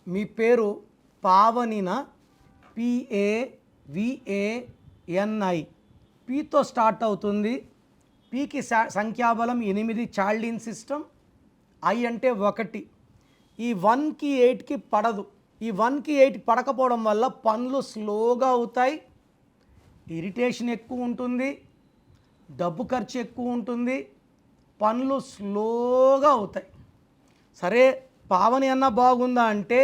మీ పేరు పావనిన, PAVANI, పీతో start అవుతుంది. పీకి సంఖ్యాబలం 8, చాల్డిన్ సిస్టమ్. ఐ అంటే 1. ఈ 1కి 8కి పడదు. ఈ 1కి 8 పడకపోవడం వల్ల పనులు స్లోగా అవుతాయి, ఇరిటేషన్ ఎక్కువ ఉంటుంది, డబ్బు ఖర్చు ఎక్కువ ఉంటుంది, పనులు స్లోగా అవుతాయి. సరే, పావని అన్న బాగుందా అంటే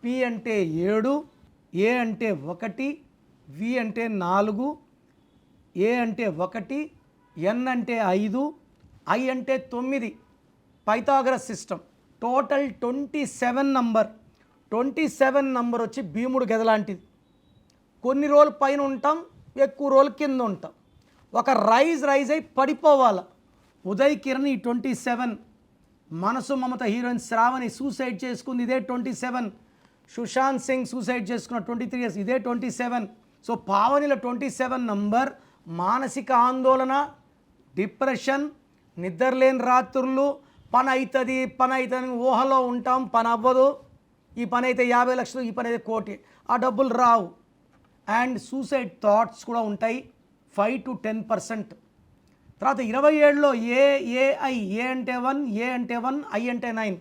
పి అంటే 7, ఏ అంటే 1, వి అంటే 4, ఏ అంటే 1, ఎన్ అంటే 5, ఐ అంటే 9. Pythagoras system. Total 27 number. 27 number వచ్చి భీముడు గద లాంటిది. కొన్ని రోజులు పైన ఉంటాం, ఎక్కువ రోజులు కింద ఉంటాం. ఒక రైజ్ అయి పడిపోవాలి. ఉదయ్ కిరణ్ ఈ 27, మనసు మమత హీరోయిన్ శ్రావణి సూసైడ్ చేసుకుంది ఇదే 27, సుశాంత్ సింగ్ సూసైడ్ చేసుకున్న 23 years ఇదే 27. సో పావనిలో 27 నంబర్ మానసిక ఆందోళన, డిప్రెషన్, నిద్రలేని రాత్రులు, పని అవుతుంది ఊహలో ఉంటాం, పని అవ్వదు, ఈ పని అయితే 50 లక్షలు, ఈ పని అయితే 1 కోటి, ఆ డబ్బులు రావు. అండ్ సూసైడ్ థాట్స్ కూడా ఉంటాయి 5 to 10%. తర్వాత 27లో ఏఐ, ఏ అంటే 1, ఏ అంటే 1, ఐ అంటే 9.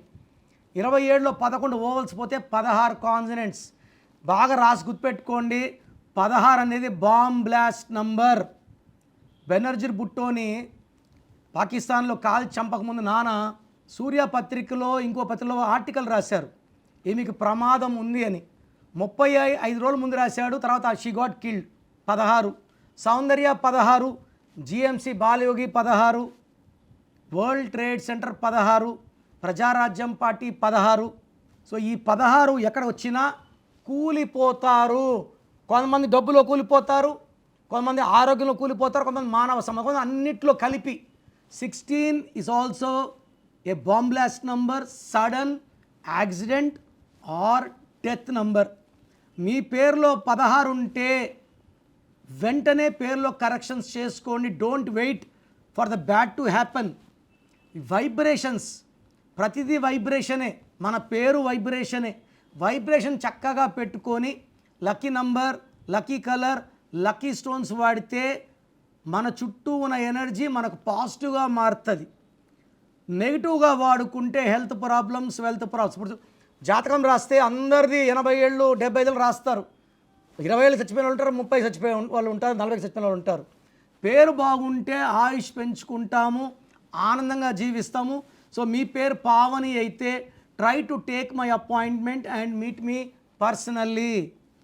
27లో 11 ఓవల్స్ పోతే 16 కాన్సనెంట్స్. బాగా రాసి గుర్తుపెట్టుకోండి, 16 అనేది బాంబ్ బ్లాస్ట్ నంబర్. బెనర్జీ భుట్టోని పాకిస్తాన్లో కాల్ చంపకముందు నాన్న సూర్య పత్రికలో ఇంకో పత్రికలో ఆర్టికల్ రాశారు, ఈమెకు ప్రమాదం ఉంది అని. 35 రోజుల ముందు రాశాడు. తర్వాత she got killed. 16. Soundarya 16, GMC Balayogi 16, world trade center 16, Prajarajyam party 16. So ఈ 16 ఎక్కడ వచ్చినా కూలిపోతారు. కొంతమంది డబ్బులో కూలిపోతారు, కొంతమంది ఆరోగ్యంలో కూలిపోతారు, కొంతమంది మానవ సమాజం, కొంతమంది అన్నిట్లో కలిపి. 16 is also a bomb blast number, sudden accident or death number. మీ పేరులో 16 ఉంటే వెంటనే పేరులో కరెక్షన్స్ చేసుకోండి. Don't wait for the bad to happen. Vibrations, ప్రతిదీ వైబ్రేషనే, మన పేరు వైబ్రేషనే. వైబ్రేషన్ చక్కగా పెట్టుకొని lucky number, lucky colour, lucky stones వాడితే మన చుట్టూ ఉన్న ఎనర్జీ మనకు పాజిటివ్గా మారుతుంది. నెగిటివ్గా వాడుకుంటే హెల్త్ ప్రాబ్లమ్స్, వెల్త్ ప్రాబ్లమ్స్. ఇప్పుడు జాతకం రాస్తే అందరిది 80 ఏళ్ళు 70 ఏళ్ళు రాస్తారు. 20 ఏళ్ళు చచ్చిపోయిన వాళ్ళు ఉంటారు, 30 చచ్చిపోయే వాళ్ళు ఉంటారు, 40 చచ్చిపోయిన వాళ్ళు ఉంటారు. పేరు బాగుంటే ఆయుష్ పెంచుకుంటాము, ఆనందంగా జీవిస్తాము. సో మీ పేరు పావని అయితే try to take my appointment and meet me personally.